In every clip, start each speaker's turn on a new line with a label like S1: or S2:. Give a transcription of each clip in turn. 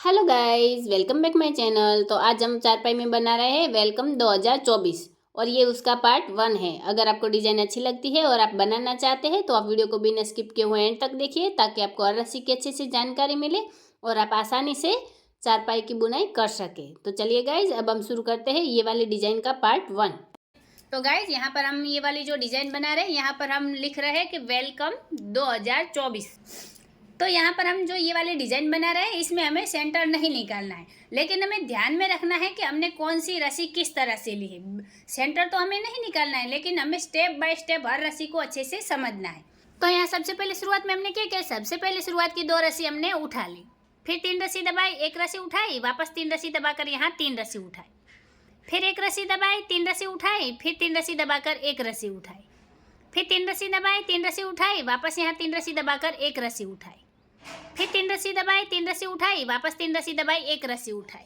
S1: Hello guys, welcome back my channel. तो आज हम चारपाई में बना रहे हैं वेलकम 2024 और ये उसका पार्ट 1 है। अगर आपको डिज़ाइन अच्छी लगती है और आप बनाना चाहते हैं तो आप वीडियो को बिना स्किप किए हुए एंड तक देखिए, ताकि आपको और रस्सी की अच्छे से जानकारी मिले और आप आसानी से चारपाई की बुनाई कर सके। तो चलिए गाइज, अब हम शुरू करते हैं ये वाले डिज़ाइन का पार्ट 1। तो गाइज, यहाँ पर हम ये वाली जो डिज़ाइन बना रहे हैं, यहाँ पर हम लिख रहे हैं कि वेलकम 2024। तो यहाँ पर हम जो ये वाले डिज़ाइन बना रहे हैं, इसमें हमें सेंटर नहीं निकालना है, लेकिन हमें ध्यान में रखना है कि हमने कौन सी रस्सी किस तरह से ली है। सेंटर तो हमें नहीं निकालना है, लेकिन हमें स्टेप बाय स्टेप हर रस्सी को अच्छे से समझना है। तो यहाँ सबसे पहले शुरुआत में हमने क्या किया, सबसे पहले शुरुआत की 2 रस्सी हमने उठा ली, फिर 3 रस्सी दबाई, 1 रस्सी उठाई, वापस 3 रस्सी दबाकर यहाँ 3 रस्सी उठाई, फिर 1 रस्सी दबाई, 3 रस्सी उठाई, फिर 3 रस्सी दबाकर 1 रस्सी उठाई, फिर 3 रस्सी दबाई, 3 रस्सी उठाई, वापस यहाँ 3 रस्सी दबाकर 1 रस्सी उठाई, फिर 3 रस्सी दबाई, 3 रस्सी उठाई, वापस 3 रस्सी दबाई, 1 रस्सी उठाई,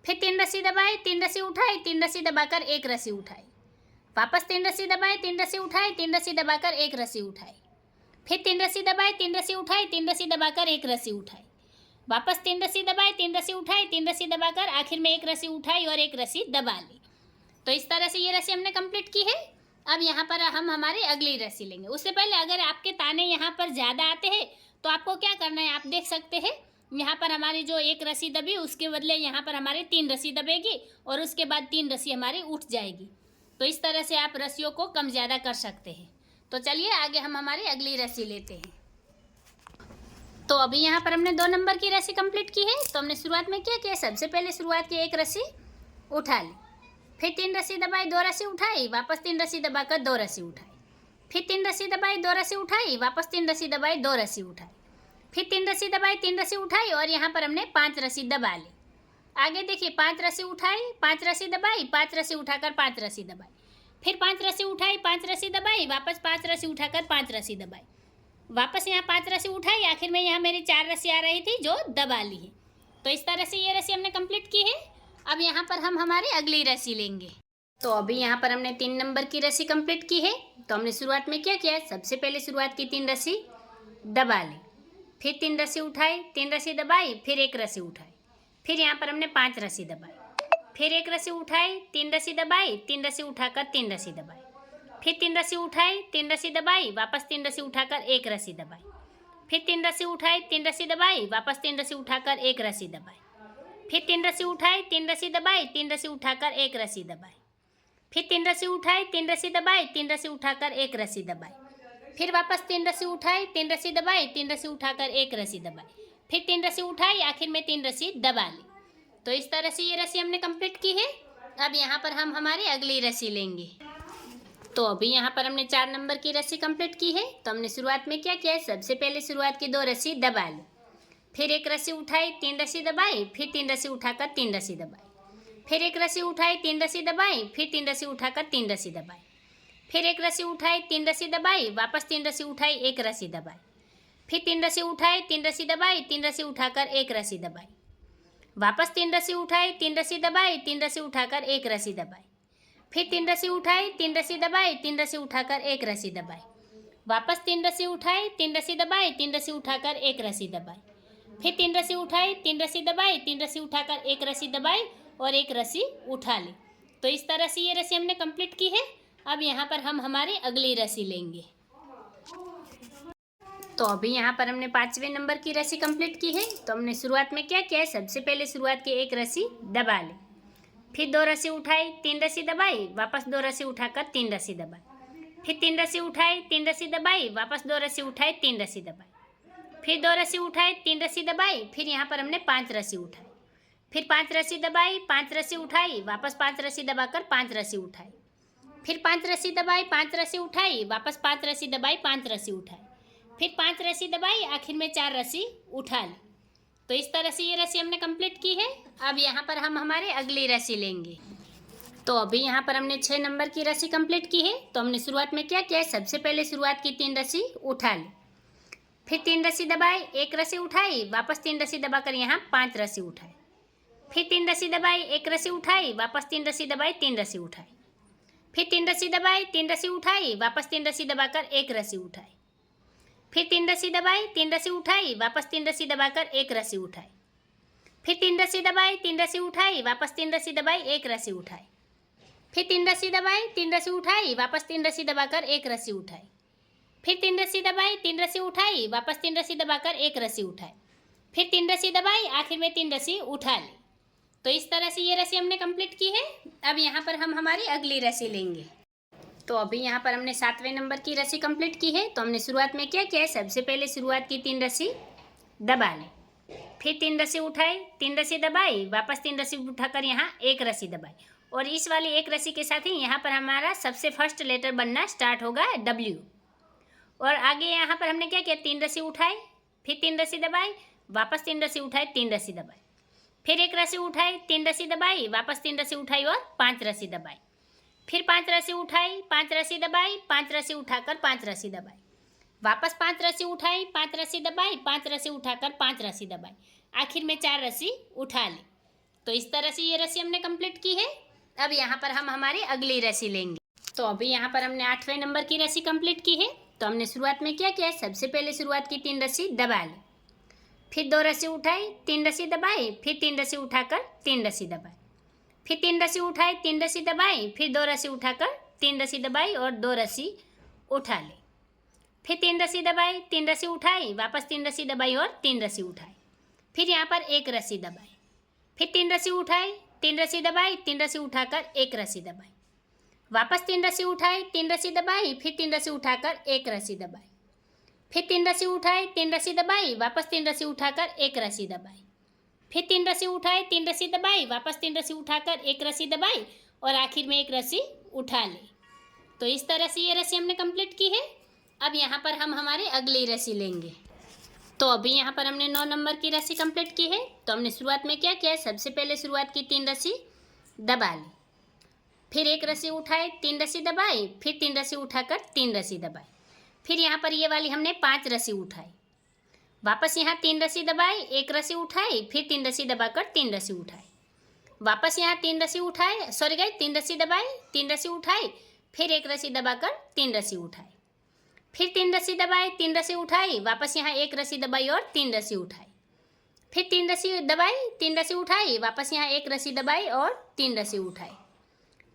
S1: फिर 3 रस्सी दबाई, 3 रस्सी उठाई, 3 रस्सी दबाकर 1 रस्सी उठाई, वापस 3 रस्सी दबाई, 3 रस्सी उठाई, 3 रस्सी दबाकर 1 रस्सी उठाई, फिर 3 रस्सी दबाई, 3 रस्सी उठाई, 3 रस्सी दबाकर 1 रस्सी उठाई, वापस 3 रस्सी दबाई, 3 रस्सी उठाई, 3 रस्सी दबाकर आखिर में 1 रस्सी उठाई और 1 रस्सी दबा ली। तो इस तरह से ये रस्सी हमने कंप्लीट की है। अब यहाँ पर हम हमारी अगली रस्सी लेंगे। उससे पहले अगर आपके ताने यहाँ पर ज़्यादा आते हैं तो आपको क्या करना है, आप देख सकते हैं यहाँ पर हमारी जो 1 रस्सी दबी, उसके बदले यहाँ पर हमारी 3 रस्सी दबेगी और उसके बाद 3 रस्सी हमारी उठ जाएगी। तो इस तरह से आप रस्सियों को कम ज़्यादा कर सकते हैं। तो चलिए आगे हम हमारी अगली रस्सी लेते हैं। तो अभी यहाँ पर हमने 2 नंबर की रस्सी कंप्लीट की है। तो हमने शुरुआत में क्या किया, सबसे पहले शुरुआत की 1 रस्सी उठा ली, फिर 3 रस्सी दबाई, 2 रस्सी उठाई, वापस 3 रस्सी दबाकर 2 रस्सी उठाई, फिर 3 रस्सी दबाई, 2 रस्सी उठाई, वापस 3 रस्सी दबाई, 2 रस्सी उठाई, फिर 3 रस्सी दबाई, 3 रस्सी उठाई और यहाँ पर हमने 5 रस्सी दबा ली। आगे देखिए, 5 रस्सी उठाई, 5 रस्सी दबाई, 5 रस्सी उठाकर 5 रस्सी दबाई, फिर 5 रस्सी उठाई, 5 रस्सी दबाई, वापस 5 रस्सी उठाकर 5 रस्सी दबाई, वापस यहाँ 5 रस्सी उठाई, आखिर में यहाँ मेरी 4 रस्सी आ रही थी जो दबा ली है। तो इस तरह से ये रस्सी हमने कंप्लीट की है। अब यहाँ पर हम हमारी अगली रस्सी लेंगे। तो अभी यहाँ पर हमने 3 नंबर की रस्सी कंप्लीट की है। तो हमने शुरुआत में क्या किया, सबसे पहले शुरुआत की 3 रस्सी दबा ली, फिर 3 रस्सी उठाई, 3 रस्सी दबाई, फिर 1 रस्सी उठाई, फिर यहाँ पर हमने 5 रस्सी दबाई, फिर 1 रस्सी उठाई, 3 रस्सी दबाई, 3 रस्सी उठाकर 3 रस्सी दबाई, फिर 3 रस्सी उठाई, 3 रस्सी दबाई, वापस 3 रस्सी उठाकर 1 रस्सी दबाई, फिर 3 रस्सी उठाई, 3 रस्सी दबाई, वापस 3 रस्सी उठाकर 1 रस्सी दबाई, फिर 3 रस्सी उठाई, 3 रस्सी दबाई, 3 रस्सी उठाकर 1 रस्सी दबाई, फिर 3 रस्सी उठाई, 3 रस्सी दबाई, 3 रस्सी उठाकर 1 रस्सी दबाई, फिर वापस 3 रस्सी उठाई, 3 रस्सी दबाई, 3 रस्सी उठाकर 1 रस्सी दबाई, फिर 3 रस्सी उठाई, आखिर में 3 रस्सी दबा ली। तो इस तरह से ये रस्सी हमने कंप्लीट की है। अब यहाँ पर हम हमारी अगली रस्सी लेंगे। तो अभी यहाँ पर हमने 4 नंबर की रस्सी कंप्लीट की है। तो हमने शुरुआत में क्या किया है, सबसे पहले शुरुआत की 2 रस्सी दबा ली, फिर 1 रस्सी उठाई, 3 रस्सी दबाई, फिर 3 रस्सी उठाकर 3 रस्सी दबाई, फिर 1 रस्सी उठाई, 3 रस्सी दबाई, फिर 3 रस्सी उठाकर 3 रस्सी दबाई, फिर 1 रस्सी उठाई, 3 रस्सी दबाई, वापस 3 रस्सी उठाई, 1 रस्सी दबाई, फिर 3 रस्सी उठाई, 3 रस्सी दबाई, 3 रस्सी उठाकर 1 रस्सी दबाई, वापस 3 रस्सी उठाई, 3 रस्सी दबाई, 3 रस्सी उठाकर 1 रस्सी दबाई, फिर 3 रस्सी उठाई, 3 रस्सी दबाई, 3 रस्सी उठाकर 1 रस्सी दबाई, वापस 3 रस्सी उठाई, 3 रस्सी दबाई, 3 रस्सी उठाकर 1 रस्सी दबाई, फिर 3 रस्सी उठाई, 3 रस्सी दबाई, 3 रस्सी उठाकर 1 रस्सी दबाई और 1 रस्सी उठा ली। तो इस तरह से ये रस्सी हमने कंप्लीट की है। अब यहाँ पर हम हमारी अगली रस्सी लेंगे। तो अभी यहाँ पर हमने 5वें नंबर की रस्सी कंप्लीट की है। तो हमने शुरुआत में क्या किया है, सबसे पहले शुरुआत की 1 रस्सी दबा ली, फिर 2 रस्सी उठाई, 3 रस्सी दबाई, वापस 2 रस्सी उठाकर 3 रस्सी दबाई, फिर 3 रस्सी उठाई, 3 रस्सी दबाई, वापस 2 रस्सी उठाई, 3 रस्सी दबाई, फिर 2 रस्सी उठाई, 3 रस्सी दबाई, फिर यहाँ पर हमने 5 रस्सी उठाई, फिर 5 रस्सी दबाई, 5 रस्सी उठाई, वापस 5 रस्सी दबाकर 5 रस्सी उठाई, फिर 5 रस्सी दबाई, 5 रस्सी उठाई, वापस 5 रस्सी दबाई, 5 रस्सी उठाई, फिर 5 रस्सी दबाई, आखिर में 4 रस्सी उठा ली। तो इस तरह से ये रस्सी हमने कंप्लीट की है। अब यहाँ पर हम हमारे अगली रस्सी लेंगे। तो अभी यहाँ पर हमने 6 नंबर की रस्सी कंप्लीट की है। तो हमने शुरुआत में क्या किया है, सबसे पहले शुरुआत की 3 रस्सी उठा ली, फिर 3 रस्सी दबाई, 1 रस्सी उठाई, वापस 3 रस्सी दबाकर यहाँ 5 रस्सी उठाई, फिर 3 रस्सी दबाई, 1 रस्सी उठाई, वापस 3 रस्सी दबाई, 3 रस्सी उठाई, फिर 3 रस्सी दबाई, 3 रस्सी उठाई, वापस 3 रस्सी दबाकर 1 रस्सी उठाई, फिर 3 रस्सी दबाई, 3 रस्सी उठाई, वापस 3 रस्सी दबाकर 1 रस्सी उठाई, फिर 3 रस्सी दबाई, 3 रस्सी उठाई, वापस 3 रस्सी दबाई, 1 रस्सी उठाई। फिर 3 रस्सी दबाई, 3 रस्सी उठाई, वापस 3 रस्सी दबाकर 1 रस्सी उठाई। फिर 3 रस्सी दबाई, 3 रस्सी उठाई, वापस 3 रस्सी दबाकर 1 रस्सी उठाई। फिर 3 रस्सी दबाई, आखिर में 3 रस्सी उठा ली। तो इस तरह से ये रस्सी हमने कंप्लीट की है। अब यहाँ पर हम हमारी अगली रस्सी लेंगे। तो अभी यहाँ पर हमने 7वें नंबर की रस्सी कंप्लीट की है। तो हमने शुरुआत में क्या किया है, सबसे पहले शुरुआत की 3 रस्सी दबा ली, फिर 3 रस्सी उठाई, 3 रस्सी दबाई, वापस 3 रस्सी उठाकर यहाँ 1 रस्सी दबाई, और इस वाली 1 रस्सी के साथ ही यहाँ पर हमारा सबसे फर्स्ट लेटर बनना स्टार्ट होगा W। और आगे यहाँ पर हमने क्या किया, 3 रस्सी उठाई, फिर 3 रस्सी दबाई, वापस 3 रस्सी उठाई, 3 रस्सी दबाई, फिर 1 रस्सी उठाई, 3 रस्सी दबाई, वापस 3 रस्सी उठाई और 5 रस्सी दबाई, फिर 5 रस्सी उठाई, 5 रस्सी दबाई, 5 रस्सी उठाकर 5 रस्सी दबाई, वापस 5 रस्सी उठाई, 5 रस्सी दबाई, 5 रस्सी उठाकर 5 रस्सी दबाई, आखिर में 4 रस्सी उठा ली। तो इस तरह से ये रस्सी हमने कंप्लीट की है। अब यहाँ पर हम हमारी अगली रस्सी लेंगे। तो अभी यहाँ पर हमने 8वें नंबर की रस्सी कंप्लीट की है। तो हमने शुरुआत में क्या किया, सबसे पहले शुरुआत की 3 रस्सी दबा ली, फिर 2 रस्सी उठाई, 3 रस्सी दबाई, फिर 3 रस्सी उठाकर 3 रस्सी दबाई, फिर 3 रस्सी उठाई, 3 रस्सी दबाई, फिर 2 रस्सी उठाकर 3 रस्सी दबाई और 2 रस्सी उठा ली, फिर 3 रस्सी दबाई, 3 रस्सी उठाई, वापस 3 रस्सी दबाई और 3 रस्सी उठाई, फिर यहाँ पर 1 रस्सी दबाई, फिर 3 रस्सी उठाई, 3 रस्सी दबाई, 3 रस्सी उठाकर 1 रस्सी दबाई, वापस 3 रस्सी उठाई, 3 रस्सी दबाई, फिर 3 रस्सी उठाकर 1 रस्सी दबाई, फिर 3 रस्सी उठाई, 3 रस्सी दबाई, वापस 3 रस्सी उठाकर 1 रस्सी दबाई, फिर 3 रस्सी उठाई, 3 रस्सी दबाई, वापस 3 रस्सी उठाकर 1 रस्सी दबाई और आखिर में 1 रस्सी उठा ली। तो इस तरह से ये रस्सी हमने कंप्लीट की है। अब यहाँ पर हम हमारी अगली रस्सी लेंगे। तो अभी यहाँ पर हमने 9 नंबर की रस्सी कंप्लीट की है। तो हमने शुरुआत में क्या किया, सबसे पहले शुरुआत की 3 रस्सी दबा ली, फिर 1 रस्सी उठाई, 3 रस्सी दबाई, फिर 3 रस्सी उठाकर 3 रस्सी दबाई, फिर यहाँ पर ये वाली हमने 5 रस्सी उठाई, वापस यहाँ 3 रस्सी दबाई, 1 रस्सी उठाई, फिर 3 रस्सी दबाकर 3 रस्सी उठाई, वापस यहाँ 3 रस्सी उठाई, 3 रस्सी दबाई, 3 रस्सी उठाई, फिर 1 रस्सी दबाकर 3 रस्सी उठाई, फिर 3 रस्सी दबाई, 3 रस्सी उठाई, वापस यहाँ 1 रस्सी दबाई और 3 रस्सी उठाई, फिर 3 रस्सी दबाई, 3 रस्सी उठाई, वापस यहाँ 1 रस्सी दबाई और 3 रस्सी उठाई,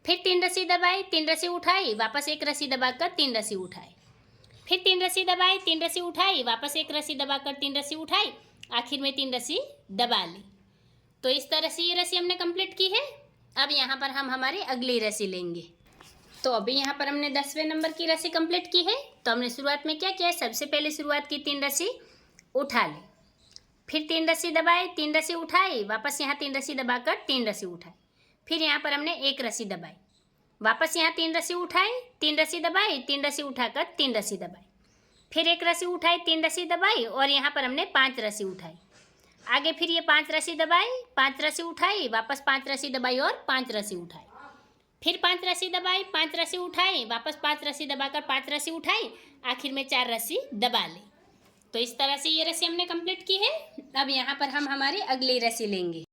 S1: फिर 3 रस्सी दबाई, 3 रस्सी उठाई, वापस 1 रस्सी दबाकर 3 रस्सी उठाई, फिर 3 रस्सी दबाई, 3 रस्सी उठाई, वापस 1 रस्सी दबाकर 3 रस्सी उठाई, आखिर में 3 रस्सी दबा ली। तो इस तरह से ये रस्सी हमने कंप्लीट की है। अब यहाँ पर हम हमारी अगली रस्सी लेंगे। तो अभी यहाँ पर हमने 10वें नंबर की रस्सी कंप्लीट की है। तो हमने शुरुआत में क्या किया, सबसे पहले शुरुआत की 3 रस्सी उठा ली, फिर 3 रस्सी दबाई, 3 रस्सी उठाई, वापस यहाँ 3 रस्सी दबाकर 3 रस्सी उठाई, फिर यहाँ पर हमने 1 रस्सी दबाई, वापस यहाँ 3 रस्सी उठाई, 3 रस्सी दबाई, 3 रस्सी उठाकर 3 रस्सी दबाई, फिर 1 रस्सी उठाई, 3 रस्सी दबाई और यहाँ पर हमने 5 रस्सी उठाई, आगे फिर ये 5 रस्सी दबाई, 5 रस्सी उठाई, वापस 5 रस्सी दबाई और 5 रस्सी उठाई, फिर 5 रस्सी दबाई, 5 रस्सी उठाई, वापस 5 रस्सी दबाकर 5 रस्सी उठाई, आखिर में 4 रस्सी दबा ली। तो इस तरह से ये रस्सी हमने कंप्लीट की है। अब यहाँ पर हम हमारी अगली रस्सी लेंगे।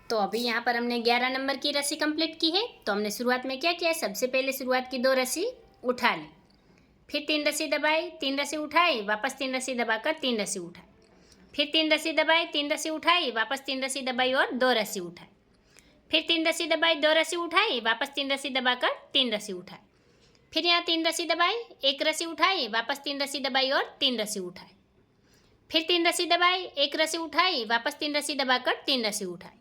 S1: तो अभी यहाँ पर हमने 11 नंबर की रस्सी कंप्लीट की है। तो हमने शुरुआत में क्या किया, सबसे पहले शुरुआत की 2 रस्सी उठा ली, फिर 3 रस्सी दबाई, 3 रस्सी उठाई, वापस 3 रस्सी दबाकर 3 रस्सी उठाई, फिर 3 रस्सी दबाई, 3 रस्सी उठाई, वापस 3 रस्सी दबाई और 2 रस्सी उठाई, फिर 3 रस्सी दबाई, 2 रस्सी उठाई, वापस 3 रस्सी दबाकर 3 रस्सी उठाई, फिर यहाँ 3 रस्सी दबाई, 1 रस्सी उठाई, वापस 3 रस्सी दबाई और 3 रस्सी उठाई, फिर 3 रस्सी दबाई, 1 रस्सी उठाई, वापस 3 रस्सी दबाकर 3 रस्सी उठाई,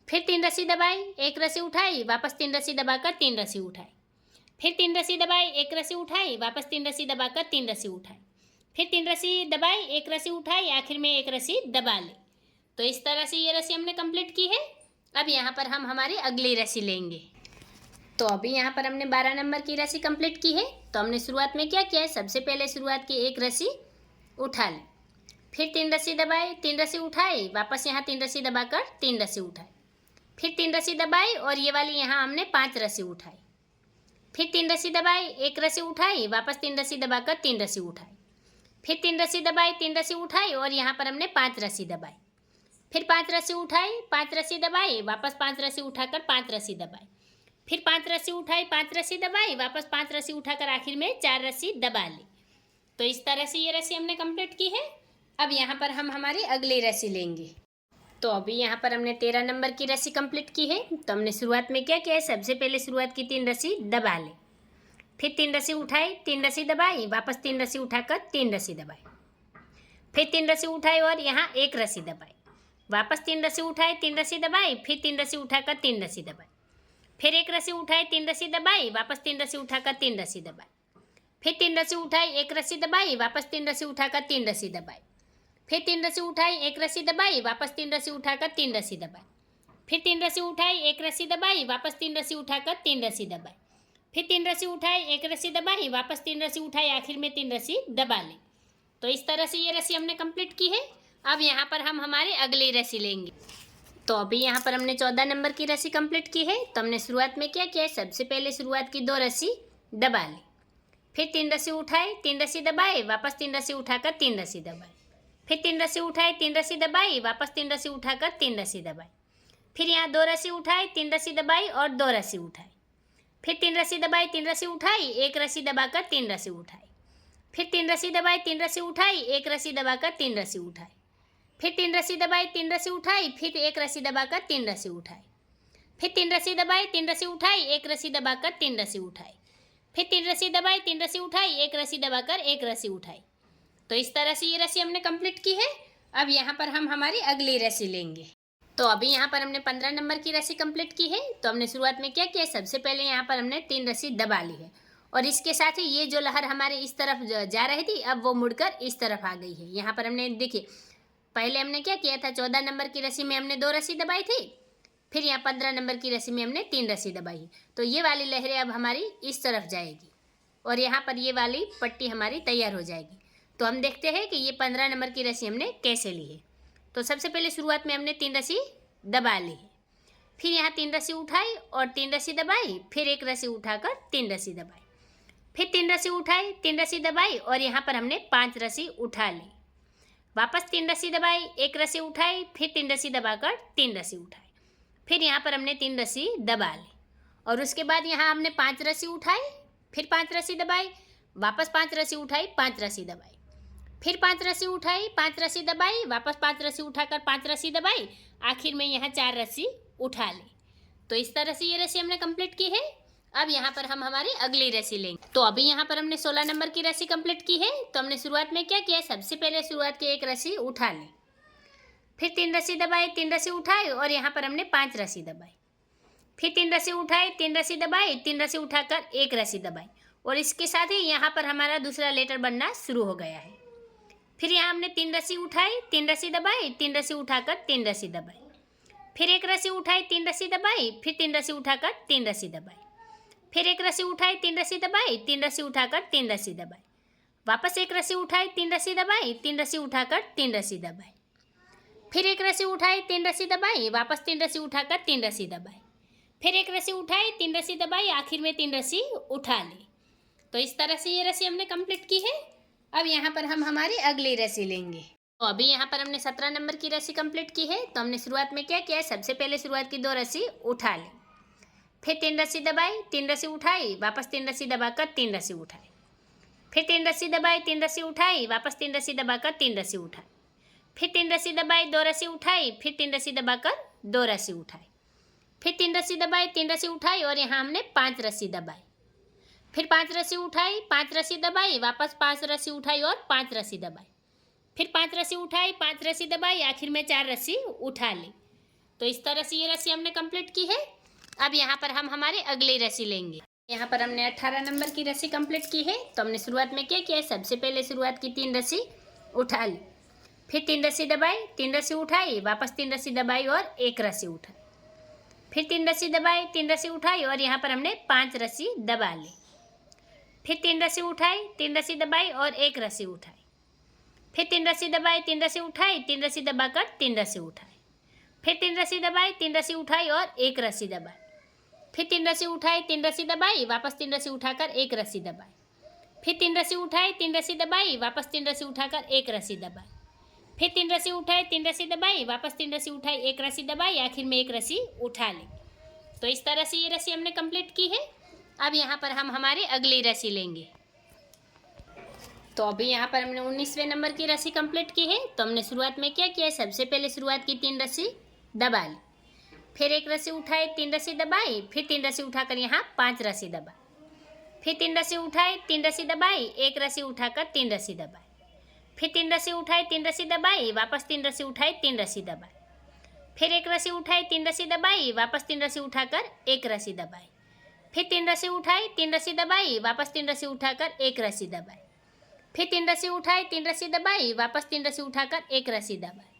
S1: फिर 3 रस्सी दबाई, 1 रस्सी उठाई, वापस 3 रस्सी दबाकर 3 रस्सी उठाई, फिर 3 रस्सी दबाई, 1 रस्सी उठाई, वापस 3 रस्सी दबाकर 3 रस्सी उठाई, फिर 3 रस्सी दबाई, 1 रस्सी उठाई, आखिर में 1 रस्सी दबा ली। तो इस तरह से ये रस्सी हमने कंप्लीट की है। अब यहाँ पर हम हमारी अगली रस्सी लेंगे। तो अभी यहाँ पर हमने 12 नंबर की रस्सी कंप्लीट की है। तो हमने शुरुआत में क्या किया है, सबसे पहले शुरुआत की 1 रस्सी उठा ली, फिर 3 रस्सी दबाई, 3 रस्सी उठाई, वापस यहाँ 3 रस्सी दबाकर 3 रस्सी उठाई, फिर 3 रस्सी दबाई और ये वाली यहाँ हमने 5 रस्सी उठाई, फिर 3 रस्सी दबाई, 1 रस्सी उठाई, वापस 3 रस्सी दबाकर 3 रस्सी उठाई, फिर 3 रस्सी दबाई, 3 रस्सी उठाई और यहाँ पर हमने 5 रस्सी दबाई, फिर 5 रस्सी उठाई, 5 रस्सी दबाई, वापस 5 रस्सी उठाकर 5 रस्सी दबाई, फिर 5 रस्सी उठाई, 5 रस्सी दबाई, वापस 5 रस्सी उठाकर आखिर में 4 रस्सी दबा ली। तो इस तरह से ये रस्सी हमने कंप्लीट की है। अब यहाँ पर हम हमारी अगली रस्सी लेंगे। तो अभी यहाँ पर हमने 13 नंबर की रस्सी कंप्लीट की है। तो हमने शुरुआत में क्या किया है, सबसे पहले शुरुआत की 3 रस्सी दबा ली, फिर 3 रस्सी उठाई, 3 रस्सी दबाई, वापस 3 रस्सी उठाकर 3 रस्सी दबाई, फिर 3 रस्सी उठाई और यहाँ 1 रस्सी दबाई, वापस 3 रस्सी उठाई, 3 रस्सी दबाई, फिर 3 रस्सी उठाकर 3 रस्सी दबाई, फिर 1 रस्सी उठाई, 3 रस्सी दबाई, वापस 3 रस्सी उठाकर 3 रस्सी दबाई, फिर 3 रस्सी उठाई, 1 रस्सी दबाई, वापस 3 रस्सी उठाकर 3 रस्सी दबाई, फिर 3 रस्सी उठाई, 1 रस्सी दबाई, वापस 3 रस्सी उठाकर 3 रस्सी दबाई, फिर 3 रस्सी उठाई, 1 रस्सी दबाई, वापस 3 रस्सी उठाकर 3 रस्सी दबाई, फिर 3 रस्सी उठाई, 1 रस्सी दबाई, वापस 3 रस्सी उठाई, आखिर में 3 रस्सी दबा ली। तो इस तरह से ये रस्सी हमने कंप्लीट की है। अब यहाँ पर हम हमारी अगली रस्सी लेंगे। तो अभी यहाँ पर हमने 14 नंबर की रस्सी कंप्लीट की है। तो हमने शुरुआत में क्या किया है, सबसे पहले शुरुआत की 2 रस्सी दबा ली, फिर 3 रस्सी उठाई, 3 रस्सी दबाई, वापस 3 रस्सी उठाकर 3 रस्सी दबाई, फिर 3 रस्सी उठाई, 3 रस्सी दबाई, वापस 3 रस्सी उठाकर 3 रस्सी दबाई, फिर यहाँ 2 रस्सी उठाई, 3 रस्सी दबाई और 2 रस्सी उठाई, फिर 3 रस्सी दबाई, 3 रस्सी उठाई, 1 रस्सी दबाकर 3 रस्सी उठाई, फिर 3 रस्सी दबाई, 3 रस्सी उठाई, 1 रस्सी दबाकर 3 रस्सी उठाई, फिर 3 रस्सी दबाई, 3 रस्सी उठाई, फिर 1 रस्सी दबाकर 3 रस्सी उठाई, फिर 3 रस्सी दबाई, 3 रस्सी उठाई, 1 रस्सी दबाकर 3 रस्सी उठाई, फिर 3 रस्सी दबाई, 3 रस्सी उठाई, 1 रस्सी दबाकर 1 रस्सी उठाई। तो इस तरह से ये रस्सी हमने कंप्लीट की है। अब यहाँ पर हम हमारी अगली रस्सी लेंगे। तो अभी यहाँ पर हमने 15 नंबर की रस्सी कंप्लीट की है। तो हमने शुरुआत में क्या किया, सबसे पहले यहाँ पर हमने 3 रस्सी दबा ली है और इसके साथ ही ये जो लहर हमारे इस तरफ जा रही थी, अब वो मुड़कर इस तरफ आ गई है। यहाँ पर हमने देखिए, पहले हमने क्या किया था, 14 नंबर की रस्सी में हमने 2 रस्सी दबाई थी, फिर यहाँ 15 नंबर की रस्सी में हमने 3 रस्सी दबाई। तो ये वाली लहरें अब हमारी इस तरफ जाएगी और यहाँ पर ये वाली पट्टी हमारी तैयार हो जाएगी। तो हम देखते हैं कि ये 15 नंबर की रस्सी हमने कैसे ली है। तो सबसे पहले शुरुआत में हमने 3 रस्सी दबा ली है, फिर यहाँ 3 रस्सी उठाई और 3 रस्सी दबाई, फिर 1 रस्सी उठाकर 3 रस्सी दबाई, फिर 3 रस्सी उठाई, 3 रस्सी दबाई और यहाँ पर हमने 5 रस्सी उठा ली, वापस 3 रस्सी दबाई, 1 रस्सी उठाई, फिर 3 रस्सी दबाकर 3 रस्सी उठाई, फिर यहाँ पर हमने 3 रस्सी दबा ली और उसके बाद यहाँ हमने 5 रस्सी उठाई, फिर 5 रस्सी दबाई, वापस 5 रस्सी उठाई, 5 रस्सी दबाई, फिर 5 रस्सी उठाई, 5 रस्सी दबाई, वापस 5 रस्सी उठाकर 5 रस्सी दबाई, आखिर में यहाँ 4 रस्सी उठा ली। तो इस तरह से ये रस्सी हमने कंप्लीट की है। अब यहाँ पर हम हमारी अगली रस्सी लेंगे। तो अभी यहाँ पर हमने 16 नंबर की रस्सी कंप्लीट की है। तो हमने शुरुआत में क्या किया, सबसे पहले शुरुआत की 1 रस्सी उठा ली, फिर 3 रस्सी दबाई, 3 रस्सी उठाई और यहाँ पर हमने 5 रस्सी दबाई, फिर 3 रस्सी उठाई, 3 रस्सी दबाई, 3 रस्सी उठाकर 1 रस्सी दबाई और इसके साथ ही यहाँ पर हमारा दूसरा लेटर बनना शुरू हो गया है। फिर यहाँ हमने 3 रस्सी उठाई, 3 रस्सी दबाई, 3 रस्सी उठाकर 3 रस्सी दबाई, फिर 1 रस्सी उठाई, 3 रस्सी दबाई, फिर 3 रस्सी उठाकर 3 रस्सी दबाई, फिर 1 रस्सी उठाई, 3 रस्सी दबाई, 3 रस्सी उठाकर 3 रस्सी दबाई, वापस 1 रस्सी उठाई, 3 रस्सी दबाई, 3 रस्सी उठाकर 3 रस्सी दबाई, फिर 1 रस्सी उठाई, 3 रस्सी दबाई, वापस 3 रस्सी उठाकर 3 रस्सी दबाई, फिर 1 रस्सी उठाई, 3 रस्सी दबाई, आखिर में 3 रस्सी उठा ली। तो इस तरह से ये रस्सी हमने कंप्लीट की है। अब यहाँ पर हम हमारी अगली रस्सी लेंगे। तो अभी यहाँ पर हमने 17 नंबर की रस्सी कंप्लीट की है। तो हमने शुरुआत में क्या किया है, सबसे पहले शुरुआत की 2 रस्सी उठा ली, फिर 3 रस्सी दबाई, 3 रस्सी उठाई, वापस 3 रस्सी दबाकर 3 रस्सी उठाई, फिर 3 रस्सी दबाई, 3 रस्सी उठाई, वापस 3 रस्सी दबाकर 3 रस्सी उठाई, फिर 3 रस्सी दबाई, 2 रस्सी उठाई, फिर 3 रस्सी दबाकर 2 रस्सी उठाई, फिर 3 रस्सी दबाई, 3 रस्सी उठाई और यहाँ हमने 5 रस्सी दबाई, फिर 5 रस्सी उठाई, 5 रस्सी दबाई, वापस 5 रस्सी उठाई और 5 रस्सी दबाई, फिर 5 रस्सी उठाई, 5 रस्सी दबाई, आखिर में 4 रस्सी उठा ली। तो इस तरह से ये रस्सी हमने कंप्लीट की है। अब यहाँ पर हम हमारे अगली रस्सी लेंगे। यहाँ पर हमने 18 नंबर की रस्सी कंप्लीट की है। तो हमने शुरुआत में क्या किया है, सबसे पहले शुरुआत की 3 रस्सी उठा ली, फिर 3 रस्सी दबाई, 3 रस्सी उठाई, वापस 3 रस्सी दबाई और 1 रस्सी उठाई, फिर 3 रस्सी दबाई, 3 रस्सी उठाई और यहाँ पर हमने 5 रस्सी दबा ली, फिर 3 रस्सी उठाई, 3 रस्सी दबाई और 1 रस्सी उठाई, फिर 3 रस्सी दबाई, 3 रस्सी उठाई, 3 रस्सी दबाकर 3 रस्सी उठाई, फिर 3 रस्सी दबाई, 3 रस्सी उठाई और 1 रस्सी दबाई, फिर 3 रस्सी उठाई, 3 रस्सी दबाई, वापस 3 रस्सी उठाकर 1 रस्सी दबाई, फिर 3 रस्सी उठाई, 3 रस्सी दबाई, वापस 3 रस्सी उठाकर 1 रस्सी दबाई, फिर 3 रस्सी उठाई, 3 रस्सी दबाई, वापस 3 रस्सी उठाई, 1 रस्सी दबाई, आखिर में 1 रस्सी उठा ली। तो इस तरह से ये रस्सी हमने कंप्लीट की है। अब यहाँ पर हम हमारी अगली रस्सी लेंगे। तो अभी यहाँ पर हमने 19वें नंबर की रस्सी कंप्लीट की है। तो हमने शुरुआत में क्या किया, सबसे पहले शुरुआत की 3 रस्सी दबा ली, फिर 1 रस्सी उठाई, 3 रस्सी दबाई, फिर 3 रस्सी उठाकर यहाँ 5 रस्सी दबाई, फिर 3 रस्सी उठाई, 3 रस्सी दबाई, 1 रस्सी उठाकर 3 रस्सी दबाई, फिर 3 रस्सी उठाई, 3 रस्सी दबाई, वापस 3 रस्सी उठाई, 3 रस्सी दबाई, फिर 1 रस्सी उठाई, 3 रस्सी दबाई, वापस 3 रस्सी उठाकर 1 रस्सी दबाई, फिर 3 रस्सी उठाई, 3 रस्सी दबाई, वापस 3 रस्सी उठाकर 1 रस्सी दबाई, फिर 3 रस्सी उठाई, 3 रस्सी दबाई, वापस 3 रस्सी उठाकर 1 रस्सी दबाई,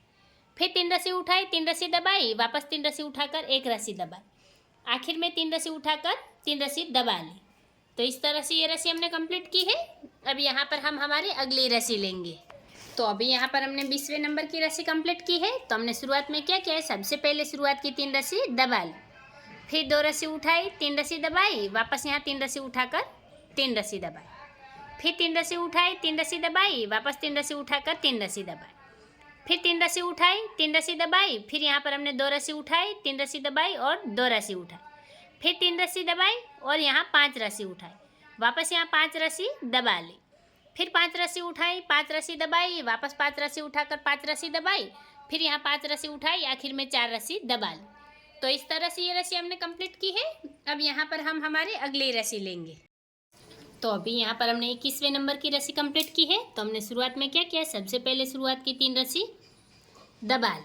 S1: फिर 3 रस्सी उठाई, 3 रस्सी दबाई, वापस 3 रस्सी उठाकर 1 रस्सी दबाई, आखिर में 3 रस्सी उठाकर 3 रस्सी दबा ली। तो इस तरह से ये रस्सी हमने कंप्लीट की है। अब यहाँ पर हम हमारी अगली रस्सी लेंगे। तो अभी यहाँ पर हमने 20वें नंबर की रस्सी कंप्लीट की है। तो हमने शुरुआत में क्या किया है, सबसे पहले शुरुआत की 3 रस्सी दबा ली, फिर 2 रस्सी उठाई, 3 रस्सी दबाई, वापस यहाँ 3 रस्सी उठाकर 3 रस्सी दबाई, फिर 3 रस्सी उठाई, 3 रस्सी दबाई, वापस 3 रस्सी उठाकर 3 रस्सी दबाई, फिर 3 रस्सी उठाई, 3 रस्सी दबाई, फिर यहाँ पर हमने 2 रस्सी उठाई, 3 रस्सी दबाई और 2 रस्सी उठाई, फिर 3 रस्सी दबाई और यहाँ 5 रस्सी उठाई, वापस यहाँ 5 रस्सी दबा ली, फिर 5 रस्सी उठाई, 5 रस्सी दबाई, वापस 5 रस्सी उठाकर 5 रस्सी दबाई, फिर यहाँ 5 रस्सी उठाई, आखिर में 4 रस्सी दबा ली। तो इस तरह से ये रस्सी हमने कंप्लीट की है। अब यहाँ पर हम हमारी अगली रस्सी लेंगे। तो अभी यहाँ पर हमने 21वें नंबर की रस्सी कंप्लीट की है। तो हमने शुरुआत में क्या किया, सबसे पहले शुरुआत की 3 रस्सी दबा ली,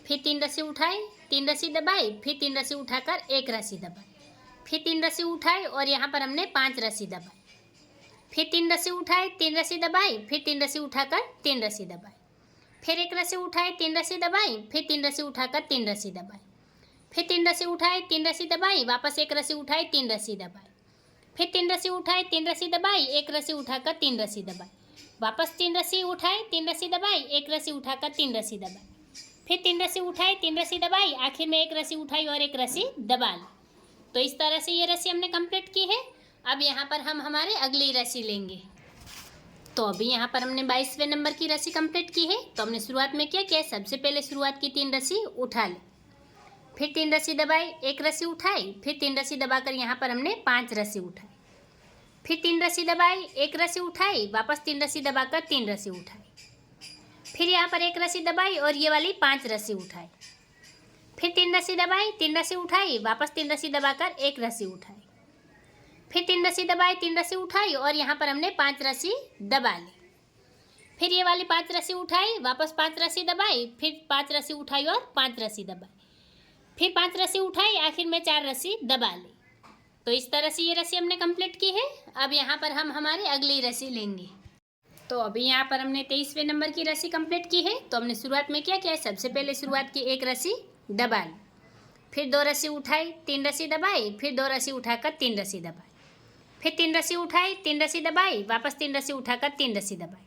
S1: फिर 3 रस्सी उठाई, 3 रस्सी दबाई, फिर 3 रस्सी उठाकर 1 रस्सी दबाई, फिर 3 रस्सी उठाई और यहाँ पर हमने 5 रस्सी दबाई, फिर 3 रस्सी उठाई, 3 रस्सी दबाई, फिर 3 रस्सी उठाकर 3 रस्सी दबाई, फिर 1 रस्सी उठाई, 3 रस्सी दबाई, फिर 3 रस्सी उठाकर 3 रस्सी दबाई, फिर 3 रस्सी उठाई, 3 रस्सी दबाई, वापस 1 रस्सी उठाई, 3 रस्सी दबाई, फिर 3 रस्सी उठाई, 3 रस्सी दबाई, 1 रस्सी उठाकर 3 रस्सी दबाई, वापस 3 रस्सी उठाई, 3 रस्सी दबाई, 1 रस्सी उठाकर 3 रस्सी दबाई, फिर 3 रस्सी उठाई, 3 रस्सी दबाई, आखिर में 1 रस्सी उठाई और 1 रस्सी दबा ली। तो इस तरह से ये रस्सी हमने कंप्लीट की है। अब यहाँ पर हम हमारे अगली रस्सी लेंगे। तो अभी यहाँ पर हमने 22वें नंबर की रस्सी कंप्लीट की है। तो हमने शुरुआत में क्या किया, सबसे पहले शुरुआत की 3 रस्सी उठा ली, फिर 3 रस्सी दबाई, 1 रस्सी उठाई, फिर 3 रस्सी दबाकर यहाँ पर हमने 5 रस्सी उठाई, फिर 3 रस्सी दबाई, 1 रस्सी उठाई, वापस 3 रस्सी दबाकर 3 रस्सी उठाई, फिर यहाँ पर 1 रस्सी दबाई और ये वाली 5 रस्सी उठाई, फिर 3 रस्सी दबाई, 3 रस्सी उठाई, वापस 3 रस्सी दबाकर 1 रस्सी उठाई, फिर 3 रस्सी दबाई, 3 रस्सी उठाई और यहाँ पर हमने 5 रस्सी दबा ली, फिर ये वाली 5 रस्सी उठाई, वापस 5 रस्सी दबाई, फिर 5 रस्सी उठाई और 5 रस्सी दबाई, फिर 5 रस्सी उठाई, आखिर में 4 रस्सी दबा ली। तो इस तरह से ये रस्सी हमने कंप्लीट की है। अब यहाँ पर हम हमारी अगली रस्सी लेंगे। तो अभी यहाँ पर हमने 23वें नंबर की रस्सी कंप्लीट की है। तो हमने शुरुआत में क्या किया, सबसे पहले शुरुआत की 1 रस्सी दबा ली, फिर 2 रस्सी उठाई, 3 रस्सी दबाई, फिर 2 रस्सी उठाकर 3 रस्सी दबाई, फिर 3 रस्सी उठाई, 3 रस्सी दबाई, वापस 3 रस्सी उठाकर 3 रस्सी दबाई,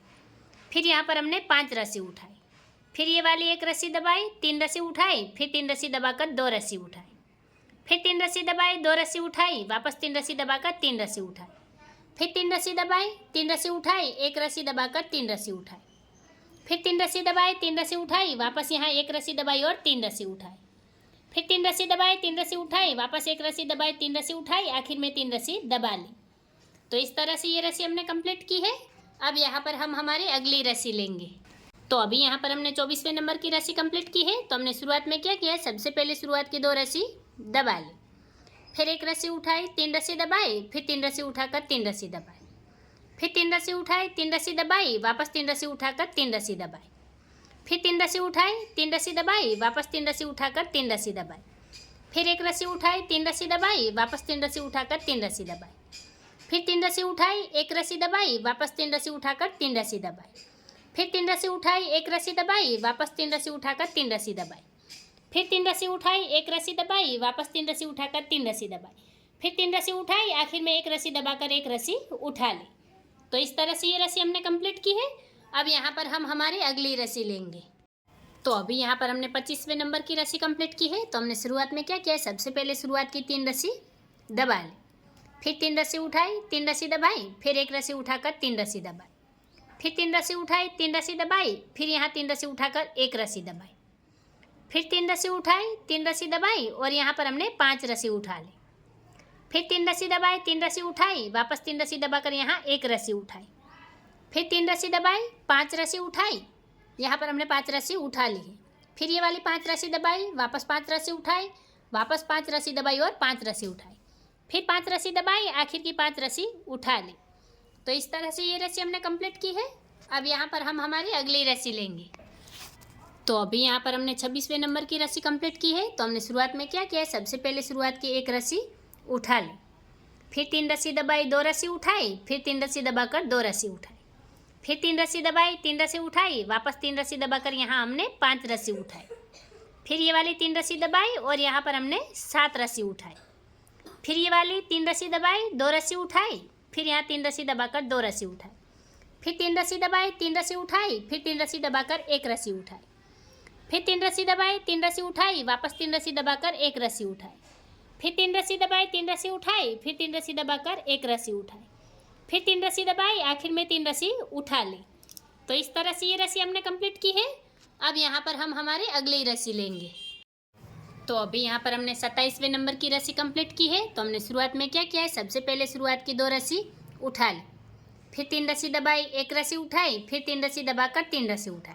S1: फिर यहाँ पर हमने 5 रस्सी उठाई, फिर ये वाली 1 रस्सी दबाई, 3 रस्सी उठाई, फिर 3 रस्सी दबाकर 2 रस्सी उठाई, फिर 3 रस्सी दबाई, 2 रस्सी उठाई, वापस 3 रस्सी दबाकर 3 रस्सी उठाई, फिर 3 रस्सी दबाई, 3 रस्सी उठाई, 1 रस्सी दबाकर 3 रस्सी उठाई, फिर 3 रस्सी दबाई, 3 रस्सी उठाई, वापस यहाँ 1 रस्सी दबाई और 3 रस्सी उठाई, फिर 3 रस्सी दबाई, 3 रस्सी उठाई, वापस 1 रस्सी दबाई, 3 रस्सी उठाई, आखिर में 3 रस्सी दबा ली। तो इस तरह से ये रस्सी हमने कंप्लीट की है। अब यहाँ पर हम हमारी अगली रस्सी लेंगे। तो अभी यहाँ पर हमने 24वें नंबर की रस्सी कंप्लीट की है। तो हमने शुरुआत में क्या किया, सबसे पहले शुरुआत की 2 रस्सी दबा ली, फिर 1 रस्सी उठाई, 3 रस्सी दबाई, फिर 3 रस्सी उठाकर 3 रस्सी दबाई, फिर 3 रस्सी उठाई, 3 रस्सी दबाई, वापस 3 रस्सी उठाकर 3 रस्सी दबाई, फिर 3 रस्सी उठाई, 3 रस्सी दबाई, वापस 3 रस्सी उठाकर 3 रस्सी दबाई, फिर 1 रस्सी उठाई, 3 रस्सी दबाई, वापस 3 रस्सी उठाकर 3 रस्सी दबाई, फिर 3 रस्सी उठाई, 1 रस्सी दबाई, वापस 3 रस्सी उठाकर 3 रस्सी दबाई, फिर 3 रस्सी उठाई, 1 रस्सी दबाई, वापस 3 रस्सी उठाकर 3 रस्सी दबाई, फिर 3 रस्सी उठाई, 1 रस्सी दबाई, वापस 3 रस्सी उठाकर 3 रस्सी दबाई, फिर 3 रस्सी उठाई, आखिर में 1 रस्सी दबाकर 1 रस्सी उठा ली। तो इस तरह से ये रस्सी हमने कंप्लीट की है। अब यहाँ पर हम हमारी अगली रस्सी लेंगे। तो अभी यहाँ पर हमने 25वें नंबर की रस्सी कंप्लीट की है। तो हमने शुरुआत में क्या किया, सबसे पहले शुरुआत की 3 रस्सी दबा ली, फिर 3 रस्सी उठाई, 3 रस्सी दबाई, फिर 1 रस्सी उठाकर 3 रस्सी दबाई, फिर 3 रस्सी उठाई, 3 रस्सी दबाई, फिर यहाँ 3 रस्सी उठाकर 1 रस्सी दबाई, फिर 3 रस्सी उठाई, 3 रस्सी दबाई और यहाँ पर हमने 5 रस्सी उठा ली, फिर 3 रस्सी दबाई, 3 रस्सी उठाई, वापस 3 रस्सी दबाकर यहाँ 1 रस्सी उठाई, फिर 3 रस्सी दबाई, 5 रस्सी उठाई, यहाँ पर हमने 5 रस्सी उठा ली है। फिर ये वाली 5 रस्सी दबाई, वापस 5 रस्सी उठाई, वापस 5 रस्सी दबाई और 5 रस्सी उठाई, फिर 5 रस्सी दबाई, आखिर की 5 रस्सी उठा ली। तो इस तरह से ये रस्सी हमने कंप्लीट की है। अब यहाँ पर हम हमारी अगली रस्सी लेंगे। तो अभी यहाँ पर हमने 26वें नंबर की रस्सी कंप्लीट की है। तो हमने शुरुआत में क्या किया है, सबसे पहले शुरुआत की एक रस्सी उठा ली, फिर 3 रस्सी दबाई, 2 रस्सी उठाई, फिर 3 रस्सी दबाकर 2 रस्सी उठाई, फिर 3 रस्सी दबाई, 3 रस्सी उठाई, वापस 3 रस्सी दबाकर यहाँ हमने 5 रस्सी उठाई, फिर ये वाली 3 रस्सी दबाई और यहाँ पर हमने 7 रस्सी उठाई, फिर ये वाली 3 रस्सी दबाई, 2 रस्सी उठाई, फिर यहाँ 3 रस्सी दबाकर 2 रस्सी उठाई, फिर 3 रस्सी दबाई, 3 रस्सी उठाई, फिर 3 रस्सी दबाकर 1 रस्सी उठाई, फिर 3 रस्सी दबाई, 3 रस्सी उठाई, वापस 3 रस्सी दबाकर 1 रस्सी उठाई, फिर 3 रस्सी दबाई, 3 रस्सी उठाई, फिर 3 रस्सी दबाकर 1 रस्सी उठाई, फिर 3 रस्सी दबाई, आखिर में 3 रस्सी उठा ली। तो इस तरह से ये रस्सी हमने कंप्लीट की है। अब यहाँ पर हम हमारी अगली रस्सी लेंगे। तो अभी यहाँ पर हमने 27वें नंबर की रस्सी कंप्लीट की है। तो हमने शुरुआत में क्या किया है, सबसे पहले शुरुआत की 2 रस्सी उठा ली, फिर 3 रस्सी दबाई, 1 रस्सी उठाई, फिर 3 रस्सी दबाकर 3 रस्सी उठाई,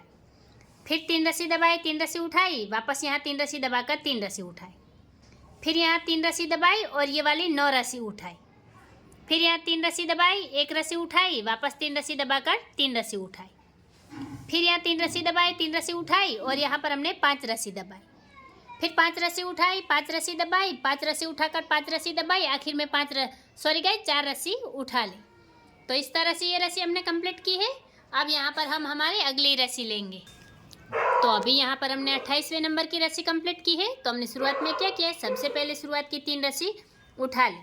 S1: फिर 3 रस्सी दबाई, 3 रस्सी उठाई, वापस यहाँ 3 रस्सी दबाकर 3 रस्सी उठाई, फिर यहाँ 3 रस्सी दबाई और ये वाली 9 रस्सी उठाई, फिर यहाँ 3 रस्सी दबाई, 1 रस्सी उठाई, वापस 3 रस्सी दबाकर 3 रस्सी उठाई, फिर यहाँ 3 रस्सी दबाई, 3 रस्सी उठाई और यहाँ पर हमने 5 रस्सी दबाई, फिर 5 रस्सी उठाई, 5 रस्सी दबाई, 5 रस्सी उठाकर 5 रस्सी दबाई, आखिर में 4 रस्सी उठा ली। तो इस तरह से ये रस्सी हमने कंप्लीट की है। अब यहाँ पर हम हमारी अगली रस्सी लेंगे। तो अभी यहाँ पर हमने 28वें नंबर की रस्सी कंप्लीट की है। तो हमने शुरुआत में क्या किया है, सबसे पहले शुरुआत की 3 रस्सी उठा ली,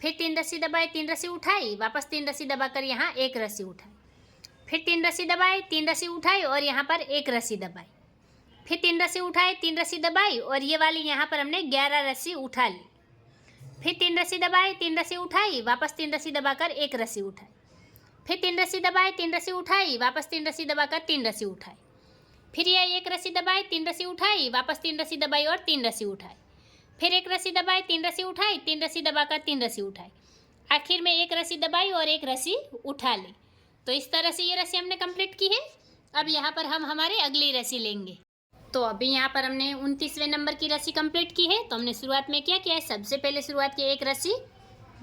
S1: फिर 3 रस्सी दबाई, 3 रस्सी उठाई, वापस 3 रस्सी दबाकर यहाँ 1 रस्सी उठाई, फिर 3 रस्सी दबाई, 3 रस्सी उठाई और यहाँ पर 1 रस्सी दबाई, फिर 3 रस्सी उठाई, 3 रस्सी दबाई और ये वाली यहाँ पर हमने 11 रस्सी उठा ली, फिर 3 रस्सी दबाई, 3 रस्सी उठाई, वापस 3 रस्सी दबाकर 1 रस्सी उठाई, फिर 3 रस्सी दबाई, 3 रस्सी उठाई, वापस 3 रस्सी दबाकर 3 रस्सी उठाई, फिर यह 1 रस्सी दबाई, 3 रस्सी उठाई, वापस 3 रस्सी दबाई और 3 रस्सी उठाई, फिर 1 रस्सी दबाई, 3 रस्सी उठाई, 3 रस्सी दबाकर 3 रस्सी उठाई, आखिर में 1 रस्सी दबाई और 1 रस्सी उठा ली। तो इस तरह से ये रस्सी हमने कंप्लीट की है। अब यहाँ पर हम हमारी अगली रस्सी लेंगे। तो अभी यहाँ पर हमने 29वें नंबर की रस्सी कंप्लीट की है। तो हमने शुरुआत में क्या किया है, सबसे पहले शुरुआत की 1 रस्सी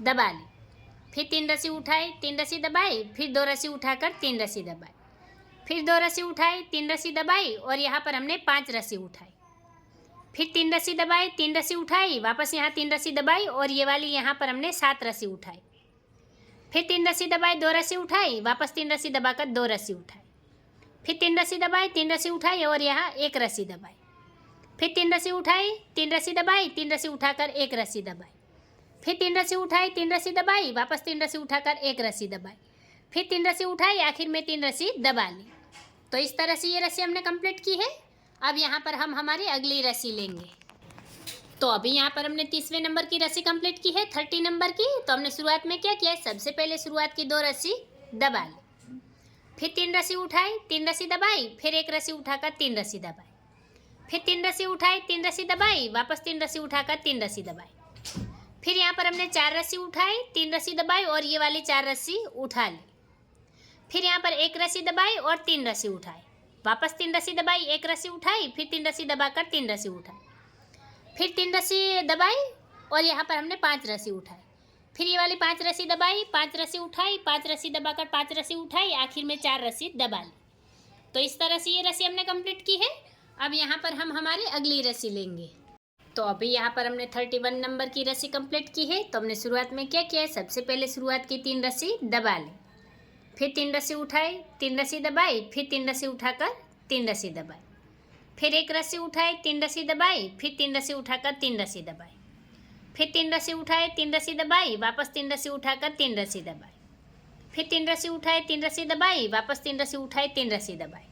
S1: दबा ली, फिर 3 रस्सी उठाई, 3 रस्सी दबाई, फिर 2 रस्सी उठाकर 3 रस्सी दबाई, फिर 2 रस्सी उठाई, 3 रस्सी दबाई और यहाँ पर हमने 5 रस्सी उठाई, फिर 3 रस्सी दबाई, 3 रस्सी उठाई, वापस यहाँ 3 रस्सी दबाई और ये वाली यहाँ पर हमने 7 रस्सी उठाई, फिर 3 रस्सी दबाई, 2 रस्सी उठाई, वापस 3 रस्सी दबाकर 2 रस्सी उठाई, फिर 3 रस्सी दबाई, 3 रस्सी उठाई और यहाँ 1 रस्सी दबाई, फिर 3 रस्सी उठाई, 3 रस्सी दबाई, 3 रस्सी उठाकर 1 रस्सी दबाई, फिर 3 रस्सी उठाई, 3 रस्सी दबाई, वापस 3 रस्सी उठाकर 1 रस्सी दबाई, फिर 3 रस्सी उठाई, आखिर में 3 रस्सी दबा ली। तो इस तरह से ये रस्सी हमने कंप्लीट की है। अब यहाँ पर हम हमारी अगली रस्सी लेंगे। तो अभी यहाँ पर हमने 30वें नंबर की रस्सी कंप्लीट की है, 30 नंबर की। तो हमने शुरुआत में क्या किया है, सबसे पहले शुरुआत की 2 रस्सी दबा ली, फिर 3 रस्सी उठाई, 3 रस्सी दबाई, फिर 1 रस्सी उठाकर 3 रस्सी दबाई, फिर 3 रस्सी उठाई, 3 रस्सी दबाई, वापस 3 रस्सी उठाकर 3 रस्सी दबाई, फिर यहाँ पर हमने 4 रस्सी उठाई, 3 रस्सी दबाई और ये वाली 4 रस्सी उठा ली, फिर यहाँ पर 1 रस्सी दबाई और 3 रस्सी उठाई, वापस 3 रस्सी दबाई, 1 रस्सी उठाई, फिर 3 रस्सी दबाकर 3 रस्सी उठाई, फिर 3 रस्सी दबाई और यहाँ पर हमने 5 रस्सी उठाई, फिर ये वाली 5 रस्सी दबाई, 5 रस्सी उठाई, 5 रस्सी दबाकर 5 रस्सी उठाई, आखिर में 4 रस्सी दबा ली। तो इस तरह से ये रस्सी हमने कंप्लीट की है। अब यहाँ पर हम हमारी अगली रस्सी लेंगे। तो अभी यहाँ पर हमने 31 नंबर की रस्सी कंप्लीट की है। तो हमने शुरुआत में क्या किया है, सबसे पहले शुरुआत की 3 रस्सी दबा ली, फिर 3 रस्सी उठाई, 3 रस्सी दबाई, फिर 3 रस्सी उठाकर 3 रस्सी दबाई, फिर 1 रस्सी उठाई, 3 रस्सी दबाई, फिर 3 रस्सी उठाकर 3 रस्सी दबाई, फिर 3 रस्सी उठाई, 3 रस्सी दबाई, वापस 3 रस्सी उठाकर 3 रस्सी दबाई, फिर 3 रस्सी उठाई, 3 रस्सी दबाई, वापस 3 रस्सी उठाई, 3 रस्सी दबाई,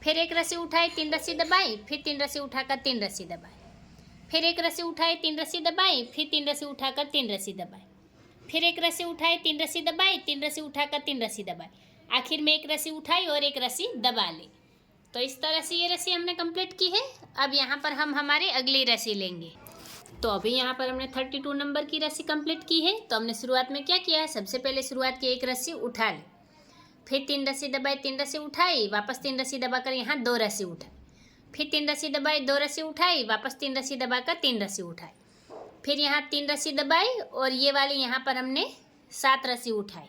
S1: फिर 1 रस्सी उठाई, 3 रस्सी दबाई, फिर 3 रस्सी उठाकर 3 रस्सी दबाई, फिर 1 रस्सी उठाई, 3 रस्सी दबाई, फिर 3 रस्सी उठाकर 3 रस्सी दबाई, फिर 1 रस्सी उठाई, 3 रस्सी दबाई, 3 रस्सी उठाकर 3 रस्सी दबाई, आखिर में 1 रस्सी उठाई और 1 रस्सी दबा ली। तो इस तरह से ये रस्सी हमने कंप्लीट की है। अब यहाँ पर हम हमारी अगली रस्सी लेंगे। तो अभी यहाँ पर हमने 32 नंबर की रस्सी कंप्लीट की है। तो हमने शुरुआत में क्या किया है, सबसे पहले शुरुआत की 1 रस्सी उठा ली, फिर 3 रस्सी दबाई, 3 रस्सी उठाई, वापस 3 रस्सी दबाकर यहाँ 2 रस्सी उठाई, फिर 3 रस्सी दबाई, 2 रस्सी उठाई, वापस 3 रस्सी दबाकर 3 रस्सी उठाई, फिर यहाँ 3 रस्सी दबाई और ये वाली यहाँ पर हमने 7 रस्सी उठाई,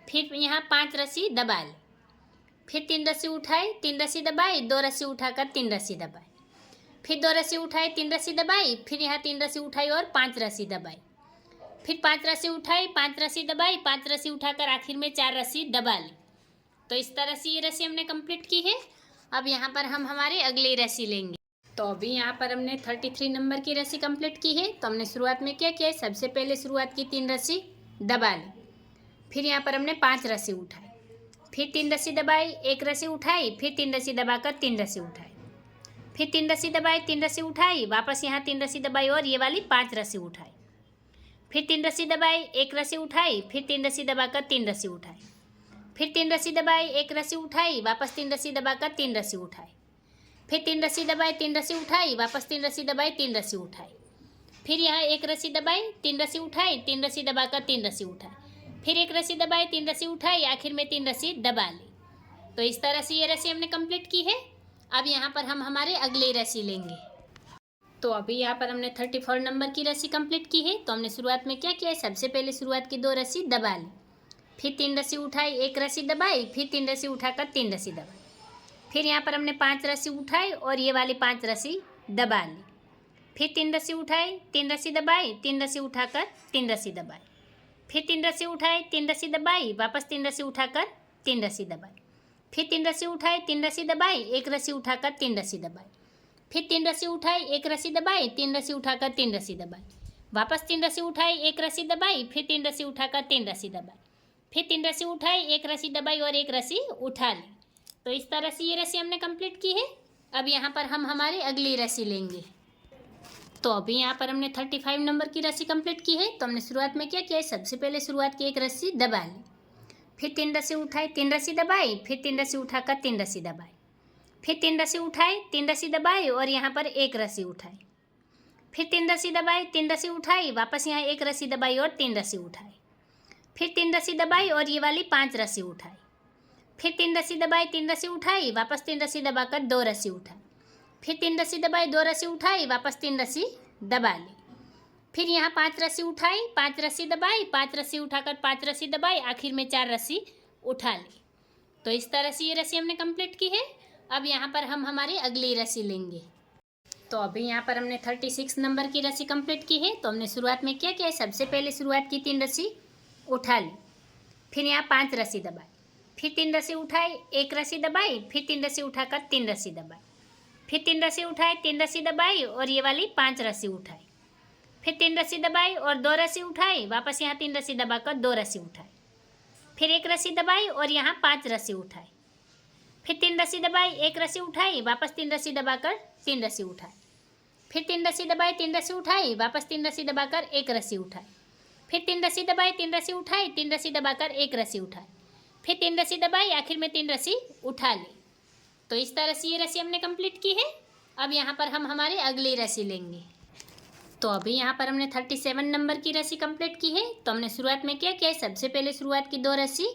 S1: फिर यहाँ 5 रस्सी दबा ली, फिर 3 रस्सी उठाई, 3 रस्सी दबाई, 2 रस्सी उठाकर 3 रस्सी दबाई, फिर 2 रस्सी उठाई, 3 रस्सी दबाई, फिर यहाँ 3 रस्सी उठाई और 5 रस्सी दबाई, फिर 5 रस्सी उठाई, 5 रस्सी दबाई, 5 रस्सी उठाकर आखिर में 4 रस्सी दबा ली। तो इस तरह से ये रस्सी हमने कंप्लीट की है। अब यहाँ पर हम हमारी अगली रस्सी लेंगे। तो अभी यहाँ पर हमने 33 नंबर की रस्सी कंप्लीट की है। तो हमने शुरुआत में क्या किया है, सबसे पहले शुरुआत की 3 रस्सी दबा ली, फिर यहाँ पर हमने 5 रस्सी उठाई, फिर 3 रस्सी दबाई, 1 रस्सी उठाई, फिर 3 रस्सी दबाकर 3 रस्सी उठाई, फिर 3 रस्सी दबाई, 3 रस्सी उठाई, वापस यहाँ 3 रस्सी दबाई और ये वाली 5 रस्सी उठाई, फिर 3 रस्सी दबाई, 1 रस्सी उठाई, फिर 3 रस्सी दबाकर 3 रस्सी उठाई, फिर 3 रस्सी दबाई, 1 रस्सी उठाई, वापस 3 रस्सी दबाकर 3 रस्सी उठाई, फिर 3 रस्सी दबाई, 3 रस्सी उठाई, वापस 3 रस्सी दबाई, 3 रस्सी उठाई, फिर यहाँ 1 रस्सी दबाई, 3 रस्सी उठाई, 3 रस्सी दबाकर 3 रस्सी उठाई, फिर 1 रस्सी दबाई, 3 रस्सी उठाई, आखिर में 3 रस्सी दबा ली। तो इस तरह से ये रस्सी हमने कंप्लीट की है। अब यहाँ पर हम हमारे अगली रस्सी लेंगे। तो अभी यहाँ पर हमने 34 नंबर की रस्सी कंप्लीट की है। तो हमने शुरुआत में क्या किया है, सबसे पहले शुरुआत की 2 रस्सी दबा ली, फिर 3 रस्सी उठाई, 1 रस्सी दबाई, फिर 3 रस्सी उठाकर 3 रस्सी दबाई, फिर यहाँ पर हमने 5 रस्सी उठाई और ये वाली 5 रस्सी दबा ली, फिर 3 रस्सी उठाई, 3 रस्सी दबाई, 3 रस्सी उठाकर 3 रस्सी दबाई, फिर 3 रस्सी उठाई, 3 रस्सी दबाई, वापस 3 रस्सी उठाकर 3 रस्सी दबाई, फिर 3 रस्सी उठाई, 3 रस्सी दबाई, 1 रस्सी उठाकर 3 रस्सी दबाई, फिर 3 रस्सी उठाई, 1 रस्सी दबाई, 3 रस्सी उठाकर 3 रस्सी दबाई, वापस 3 रस्सी उठाई, 1 रस्सी दबाई, फिर 3 रस्सी उठाकर 3 रस्सी दबाई, फिर 3 रस्सी उठाई, 1 रस्सी दबाई और 1 रस्सी उठा ली। तो इस तरह से ये रस्सी हमने कंप्लीट की है। अब यहाँ पर हम हमारी अगली रस्सी लेंगे। तो अभी यहाँ पर हमने 35 नंबर की रस्सी कंप्लीट की है। तो हमने शुरुआत में क्या किया है, सबसे पहले शुरुआत की 1 रस्सी दबा ली, फिर 3 रस्सी उठाई, 3 रस्सी दबाई, फिर 3 रस्सी उठाकर 3 रस्सी दबाई, फिर 3 रस्सी उठाई, 3 रस्सी दबाई और यहाँ पर 1 रस्सी उठाई, फिर 3 रस्सी दबाई, 3 रस्सी उठाई, वापस यहाँ 1 रस्सी दबाई और 3 रस्सी उठाई, फिर 3 रस्सी दबाई और ये वाली 5 रस्सी उठाई, फिर 3 रस्सी दबाई, 3 रस्सी उठाई, वापस 3 रस्सी दबाकर 2 रस्सी उठाई, फिर 3 रस्सी दबाई, 2 रस्सी उठाई, वापस 3 रस्सी दबा ली, फिर यहाँ 5 रस्सी उठाई, 5 रस्सी दबाई, 5 रस्सी उठाकर 5 रस्सी दबाई, आखिर में 4 रस्सी उठा ली। तो इस तरह से ये रस्सी हमने कंप्लीट की है। अब यहाँ पर हम हमारी अगली रस्सी लेंगे। तो अभी यहाँ पर हमने 36 नंबर की रस्सी कंप्लीट की है। तो हमने शुरुआत में क्या किया है, सबसे पहले शुरुआत की 3 रस्सी उठा ली, फिर यहाँ 5 रस्सी दबाई, फिर 3 रस्सी उठाई, 1 रस्सी दबाई, फिर 3 रस्सी उठाकर 3 रस्सी दबाई, फिर 3 रस्सी उठाई, 3 रस्सी दबाई और ये वाली 5 रस्सी उठाई, फिर 3 रस्सी दबाई और 2 रस्सी उठाई, वापस यहाँ 3 रस्सी दबाकर 2 रस्सी उठाई, फिर 1 रस्सी दबाई और यहाँ 5 रस्सी उठाई, फिर 3 रस्सी दबाई, 1 रस्सी उठाई, वापस 3 रस्सी दबाकर 3 रस्सी उठाई, फिर 3 रस्सी दबाई, 3 रस्सी उठाई, वापस 3 रस्सी दबाकर 1 रस्सी उठाई, फिर 3 रस्सी दबाई, 3 रस्सी उठाई, 3 रस्सी दबाकर 1 रस्सी उठाई, फिर 3 रस्सी दबाई, आखिर में 3 रस्सी उठा ली। तो इस तरह से ये रस्सी हमने कंप्लीट की है। अब यहाँ पर हम हमारी अगली रस्सी लेंगे। तो अभी यहाँ पर हमने 37 नंबर की रस्सी कंप्लीट की है। तो हमने शुरुआत में क्या किया है, सबसे पहले शुरुआत की 2 रस्सी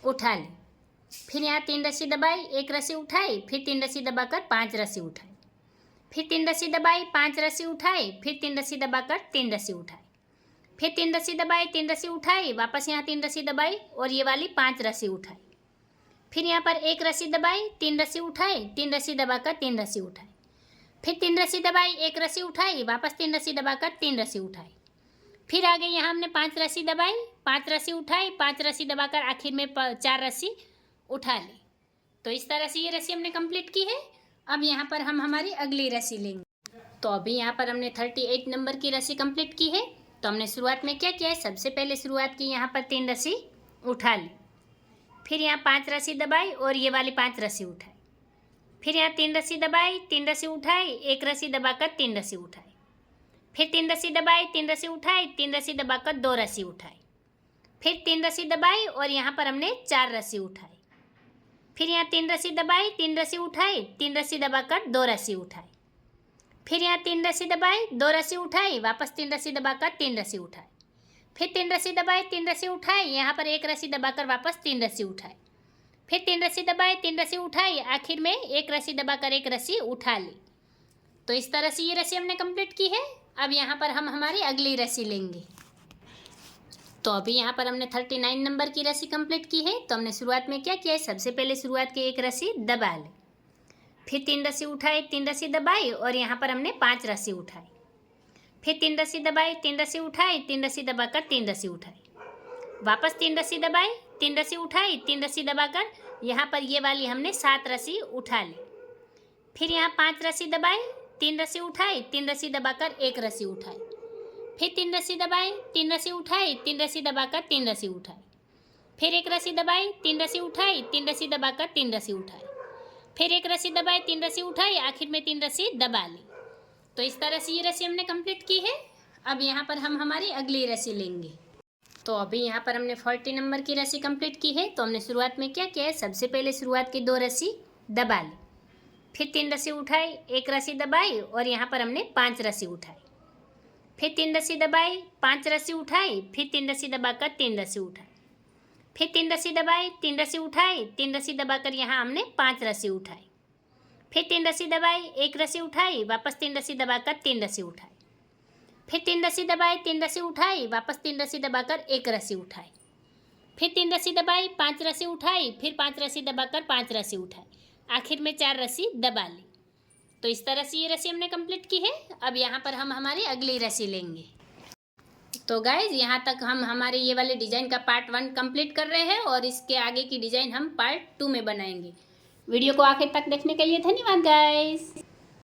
S1: उठा ली, फिर यहाँ 3 रस्सी दबाई, 1 रस्सी उठाई, फिर 3 रस्सी दबाकर 5 रस्सी उठाई, फिर 3 रस्सी दबाई, 5 रस्सी उठाई, फिर 3 रस्सी दबाकर 3 रस्सी उठाई, फिर 3 रस्सी दबाई, 3 रस्सी उठाई, वापस यहाँ 3 रस्सी दबाई और ये वाली 5 रस्सी उठाई, फिर यहाँ पर 1 रस्सी दबाई, 3 रस्सी उठाई, 3 रस्सी दबाकर 3 रस्सी उठाई, फिर 3 रस्सी दबाई, 1 रस्सी उठाई, वापस 3 रस्सी दबाकर 3 रस्सी उठाई, फिर आगे यहाँ हमने 5 रस्सी दबाई, 5 रस्सी उठाई, 5 रस्सी दबाकर आखिर में 4 रस्सी उठा ली। तो इस तरह से ये रस्सी हमने कंप्लीट की है। अब यहाँ पर हम हमारी अगली रस्सी लेंगे। तो अभी यहाँ पर हमने 38 नंबर की रस्सी कंप्लीट की है। तो हमने शुरुआत में क्या किया है, सबसे पहले शुरुआत की यहाँ पर 3 रस्सी उठा ली, फिर यहाँ 5 रस्सी दबाई और ये वाली 5 रस्सी उठाई, फिर यहाँ 3 रस्सी दबाई, 3 रस्सी उठाई, 1 रस्सी दबाकर 3 रस्सी उठाई, फिर 3 रस्सी दबाई, 3 रस्सी उठाई, 3 रस्सी दबाकर 2 रस्सी उठाई, फिर 3 रस्सी दबाई और यहाँ पर हमने 4 रस्सी उठाई, फिर यहाँ 3 रस्सी दबाई, 3 रस्सी उठाई, 3 रस्सी दबाकर 2 रस्सी उठाई, फिर यहाँ 3 रस्सी दबाई, 2 रस्सी उठाई, वापस 3 रस्सी दबाकर 3 रस्सी उठाई, फिर 3 रस्सी दबाई, 3 रस्सी उठाई, यहाँ पर 1 रस्सी दबाकर वापस 3 रस्सी उठाई, फिर 3 रस्सी दबाई, 3 रस्सी उठाई, आखिर में एक रस्सी दबाकर एक रस्सी उठा ली। तो इस तरह से ये रस्सी हमने कंप्लीट की है। अब यहाँ पर हम हमारी अगली रस्सी लेंगे। तो अभी यहाँ पर हमने 39 नंबर की रस्सी कंप्लीट की है। तो हमने शुरुआत में क्या किया है, सबसे पहले शुरुआत की एक रस्सी दबा ली, फिर 3 रस्सी उठाई, 3 रस्सी दबाई और यहाँ पर हमने 5 रस्सी उठाई, फिर 3 रस्सी दबाई, 3 रस्सी उठाई, 3 रस्सी दबाकर 3 रस्सी उठाई, वापस 3 रस्सी दबाई, 3 रस्सी उठाई, 3 रस्सी दबाकर यहाँ पर ये वाली हमने 7 रस्सी उठा ली, फिर यहाँ 5 रस्सी दबाई, 3 रस्सी उठाई, 3 रस्सी दबाकर एक रस्सी उठाई, फिर 3 रस्सी दबाई, 3 रस्सी उठाई, 3 रस्सी दबाकर 3 रस्सी उठाई, फिर एक रस्सी दबाई, 3 रस्सी उठाई, 3 रस्सी दबाकर 3 रस्सी उठाई, फिर एक रस्सी दबाई, 3 रस्सी उठाई, आखिर में 3 रस्सी दबा ली। तो इस तरह से ये रस्सी हमने कंप्लीट की है। अब यहाँ पर हम हमारी अगली रस्सी लेंगे। तो अभी यहाँ पर हमने 40 नंबर की रस्सी कंप्लीट की है। तो हमने शुरुआत में क्या किया है, सबसे पहले शुरुआत की 2 रस्सी दबा ली, फिर 3 रस्सी उठाई, एक रस्सी दबाई और यहाँ पर हमने 5 रस्सी उठाई, फिर 3 रस्सी दबाई, 5 रस्सी उठाई, फिर 3 रस्सी दबाकर 3 रस्सी उठाई, फिर 3 रस्सी दबाई, 3 रस्सी उठाई, 3 रस्सी दबाकर यहाँ हमने 5 रस्सी उठाई, फिर 3 रस्सी दबाई, एक रस्सी उठाई, वापस 3 रस्सी दबाकर 3 रस्सी उठाई, फिर 3 रस्सी दबाई, 3 रस्सी उठाई, वापस 3 रस्सी दबाकर एक रस्सी उठाई, फिर 3 रस्सी दबाई, 5 रस्सी उठाई, फिर 5 रस्सी दबाकर 5 रस्सी उठाई, आखिर में 4 रस्सी दबा ली। तो इस तरह से ये रस्सी हमने कंप्लीट की है। अब यहाँ पर हम हमारी अगली रस्सी लेंगे। तो गाइज यहाँ तक हम हमारे ये वाले डिज़ाइन का पार्ट 1 कंप्लीट कर रहे हैं और इसके आगे की डिज़ाइन हम पार्ट 2 में बनाएंगे। वीडियो को आखिर तक देखने के लिए धन्यवाद गाइज।